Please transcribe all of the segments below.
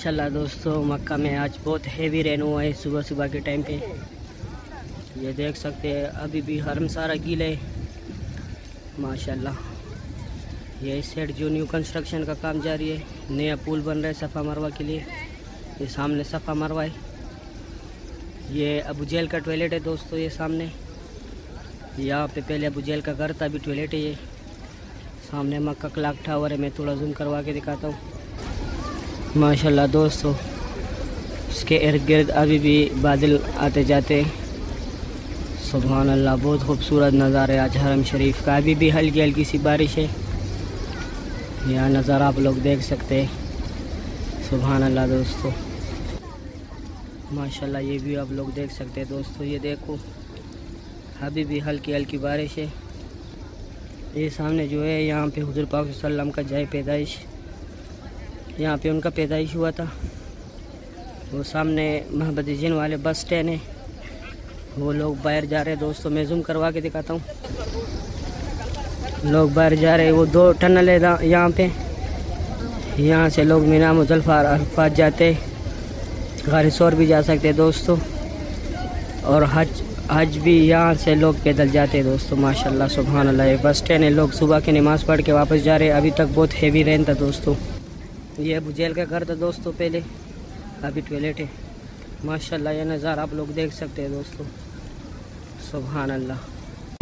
माशाल्लाह दोस्तों, मक्का में आज बहुत हेवी रेन हुआ है सुबह सुबह के टाइम पे। ये देख सकते हैं अभी भी हरम सारा गीला है माशाल्लाह। ये इस साइड जो न्यू कंस्ट्रक्शन का काम जारी है, नया पुल बन रहा है सफ़ा मरवा के लिए। ये सामने सफ़ा मरवा है। ये अबू जैल का टॉयलेट है दोस्तों, ये सामने। यहाँ पे पहले अबू जैल का घर था, अभी टॉयलेट है। ये सामने मक्का क्लॉक टावर है, मैं थोड़ा जूम करवा के दिखाता हूँ माशाल्लाह दोस्तों। इसके इर्द गिर्द अभी भी बादल आते जाते। सुभान अल्लाह, बहुत खूबसूरत नज़ारा है आज हरम शरीफ का। अभी भी हल्की हल्की सी बारिश है, यह नज़ारा आप लोग देख सकते हैं। सुभान अल्लाह दोस्तों, माशाल्लाह ये भी आप लोग देख सकते हैं दोस्तों। ये देखो अभी भी हल्की हल्की बारिश है। ये सामने जो है यहाँ पे हुज़ूर पाक सल्लल्लाहु अलैहि वसल्लम का जाए पैदाइश, यहाँ पे उनका पैदाइश हुआ था। वो सामने मोहम्मद जिन वाले बस स्टैंड है, वो लोग बाहर जा रहे हैं दोस्तों। मैं जूम करवा के दिखाता हूँ, लोग बाहर जा रहे हैं। वो 2 टनल है यहाँ पे, यहाँ से लोग मीना मुज़ल्लिफ़ा अरफ़ात जाते, गारी सौर भी जा सकते हैं दोस्तों। और हज भी यहाँ से लोग पैदल जाते हैं दोस्तों माशाल्लाह। सुभान अल्लाह, ये बस स्टैंड है। लोग सुबह की नमाज़ पढ़ के वापस जा रहे हैं। अभी तक बहुत हेवी रेन था दोस्तों। ये अबू जैल का घर था दोस्तों पहले, अभी टॉयलेट है माशाल्लाह। ये नज़ारा आप लोग देख सकते हैं दोस्तों। सुभान अल्लाह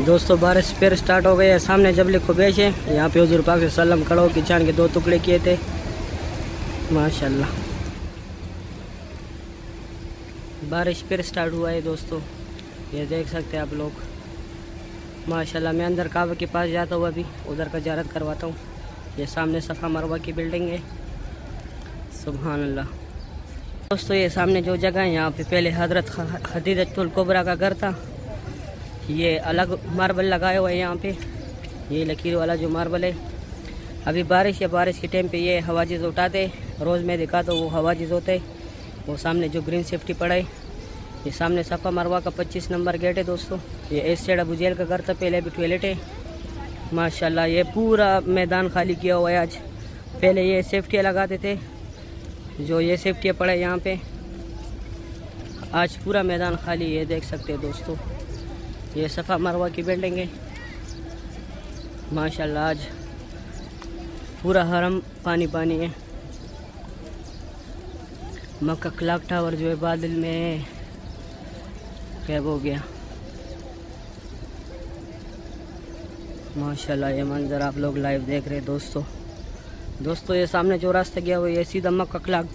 दोस्तों, बारिश फिर स्टार्ट हो गई है। सामने जबल खुबैश है, यहाँ पे हुज़ूर पाक सल्लल्लाहु अलैहि वसल्लम खड़े होकर चांद के 2 टुकड़े किए थे माशाल्लाह। बारिश फिर स्टार्ट हुआ है दोस्तों, ये देख सकते हैं आप लोग माशाल्लाह। मैं अंदर काबा के पास जाता हूँ, अभी उधर का ज़ियारत करवाता हूँ। ये सामने सफ़ा मरवा की बिल्डिंग है। सुभान अल्लाह दोस्तों, ये सामने जो जगह है, यहाँ पे पहले हज़रत खदीजतुल कुबरा का घर था। ये अलग मार्बल लगाया हुआ है यहाँ पे, ये लकीर वाला जो मार्बल है। अभी बारिश है, बारिश के टाइम पे ये हवाजिज़ उठाते, रोज़ मैं दिखाता हूँ वो हवाजिज़ होते। वो सामने जो ग्रीन सेफ्टी पड़ा है, ये सामने सफ़ा मरवा का 25 नंबर गेट है दोस्तों। ये इस साइड अबू जैल का घर था पहले, अभी टॉयलेट है माशाल्लाह। ये पूरा मैदान खाली किया हुआ है आज। पहले ये सेफ्टियाँ लगाते थे, जो ये सेफ्टियाँ पड़े यहाँ पे, आज पूरा मैदान खाली है, देख सकते हैं दोस्तों। ये सफ़ा मरवा की बिल्डिंग है माशाल्लाह। आज पूरा हरम पानी पानी है। मक्का क्लॉक टावर जो है बादल में कैब हो गया माशाल्लाह। ये मंजर आप लोग लाइव देख रहे हैं दोस्तों। ये सामने जो रास्ता गया हुआ है, ये सीधा मक्का क्लॉक